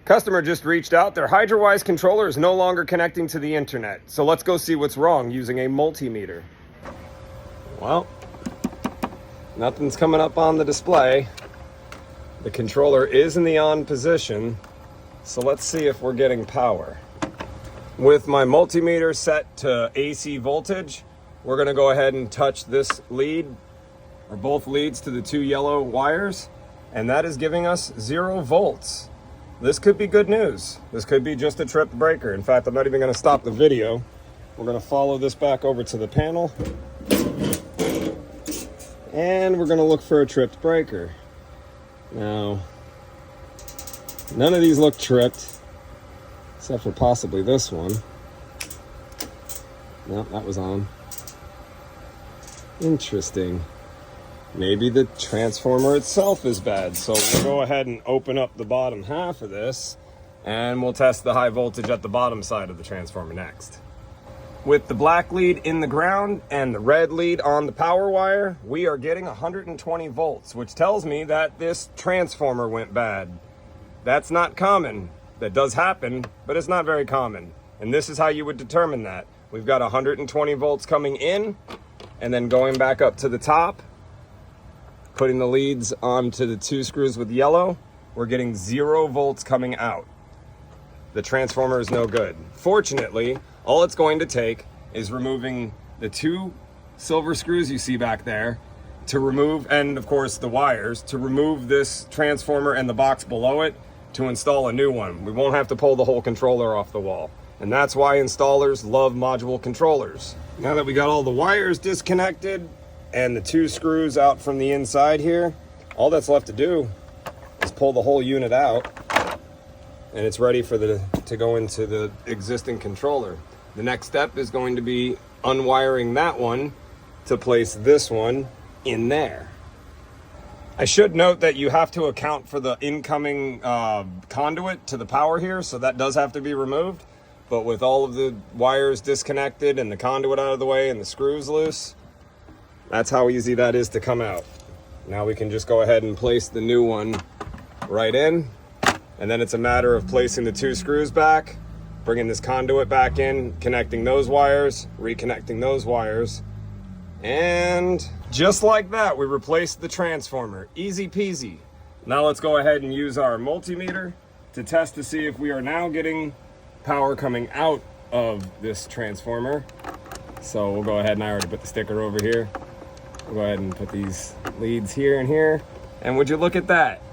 Customer just reached out. Their HydroWise controller is no longer connecting to the internet. So let's go see what's wrong using a multimeter. Well, nothing's coming up on the display. The controller is in the on position. So let's see if we're getting power. With my multimeter set to AC voltage, we're gonna go ahead and touch this lead, or both leads, to the two yellow wires, and that is giving us 0 volts. This could be good news. This could be just a tripped breaker. In fact, I'm not even gonna stop the video. We're gonna follow this back over to the panel, and we're gonna look for a tripped breaker. Now, none of these look tripped, except for possibly this one. Nope, that was on. Interesting. Maybe the transformer itself is bad. So we'll go ahead and open up the bottom half of this, and we'll test the high voltage at the bottom side of the transformer next. With the black lead in the ground and the red lead on the power wire, we are getting 120 volts, which tells me that this transformer went bad. That's not common. That does happen, but it's not very common. And this is how you would determine that. We've got 120 volts coming in, and then going back up to the top, putting the leads onto the 2 screws with yellow, we're getting 0 volts coming out. The transformer is no good. Fortunately, all it's going to take is removing the 2 silver screws you see back there to remove, and of course the wires, to remove this transformer and the box below it to install a new one. We won't have to pull the whole controller off the wall. And that's why installers love module controllers. Now that we got all the wires disconnected and the 2 screws out from the inside here, all that's left to do is pull the whole unit out, and it's ready for to go into the existing controller. The next step is going to be unwiring that one to place this one in there. I should note that you have to account for the incoming conduit to the power here, so that does have to be removed. But with all of the wires disconnected and the conduit out of the way and the screws loose, that's how easy that is to come out. Now we can just go ahead and place the new one right in, and then it's a matter of placing the 2 screws back, bringing this conduit back in, connecting those wires, reconnecting those wires, and just like that, we replaced the transformer. Easy peasy. Now let's go ahead and use our multimeter to test to see if we are now getting power coming out of this transformer. So we'll go ahead, and I already put the sticker over here. We'll go ahead and put these leads here and here. And would you look at that?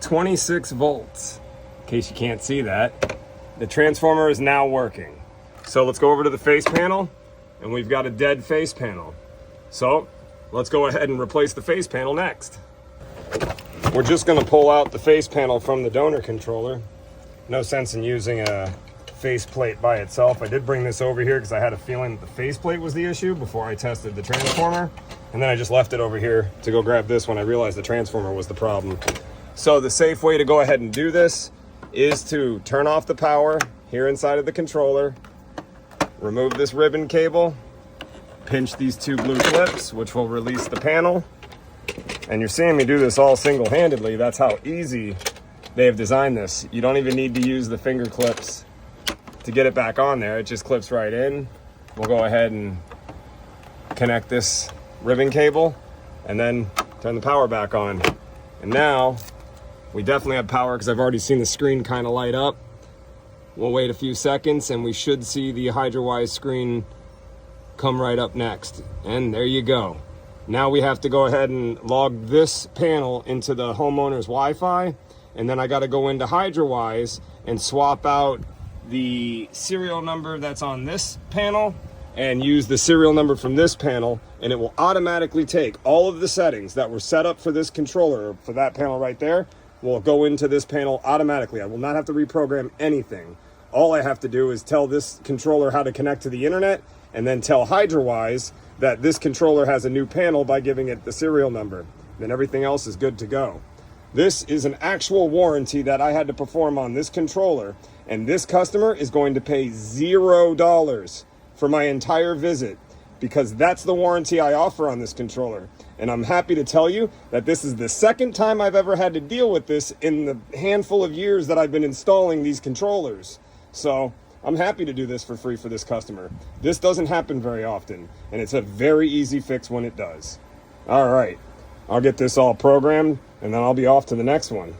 26 volts. In case you can't see that, the transformer is now working. So let's go over to the face panel, and we've got a dead face panel. So let's go ahead and replace the face panel next. We're just gonna pull out the face panel from the donor controller. No sense in using a faceplate by itself. I did bring this over here because I had a feeling that the faceplate was the issue before I tested the transformer. And then I just left it over here to go grab this when I realized the transformer was the problem. So the safe way to go ahead and do this is to turn off the power here inside of the controller, remove this ribbon cable, pinch these 2 blue clips, which will release the panel. And you're seeing me do this all single-handedly. That's how easy they have designed this. You don't even need to use the finger clips to get it back on there. It just clips right in. We'll go ahead and connect this ribbon cable and then turn the power back on. And now we definitely have power because I've already seen the screen kind of light up. We'll wait a few seconds and we should see the HydroWise screen come right up next. And there you go. Now we have to go ahead and log this panel into the homeowner's Wi-Fi, and then I got to go into HydroWise and swap out the serial number that's on this panel and use the serial number from this panel, and it will automatically take all of the settings that were set up for this controller, for that panel right there, will go into this panel automatically. I will not have to reprogram anything. All I have to do is tell this controller how to connect to the internet, and then tell HydroWise that this controller has a new panel by giving it the serial number. Then everything else is good to go. This is an actual warranty that I had to perform on this controller, and this customer is going to pay $0 for my entire visit. because that's the warranty I offer on this controller. And I'm happy to tell you that this is the second time I've ever had to deal with this in the handful of years that I've been installing these controllers. So I'm happy to do this for free for this customer. This doesn't happen very often, and it's a very easy fix when it does. All right, I'll get this all programmed, and then I'll be off to the next one.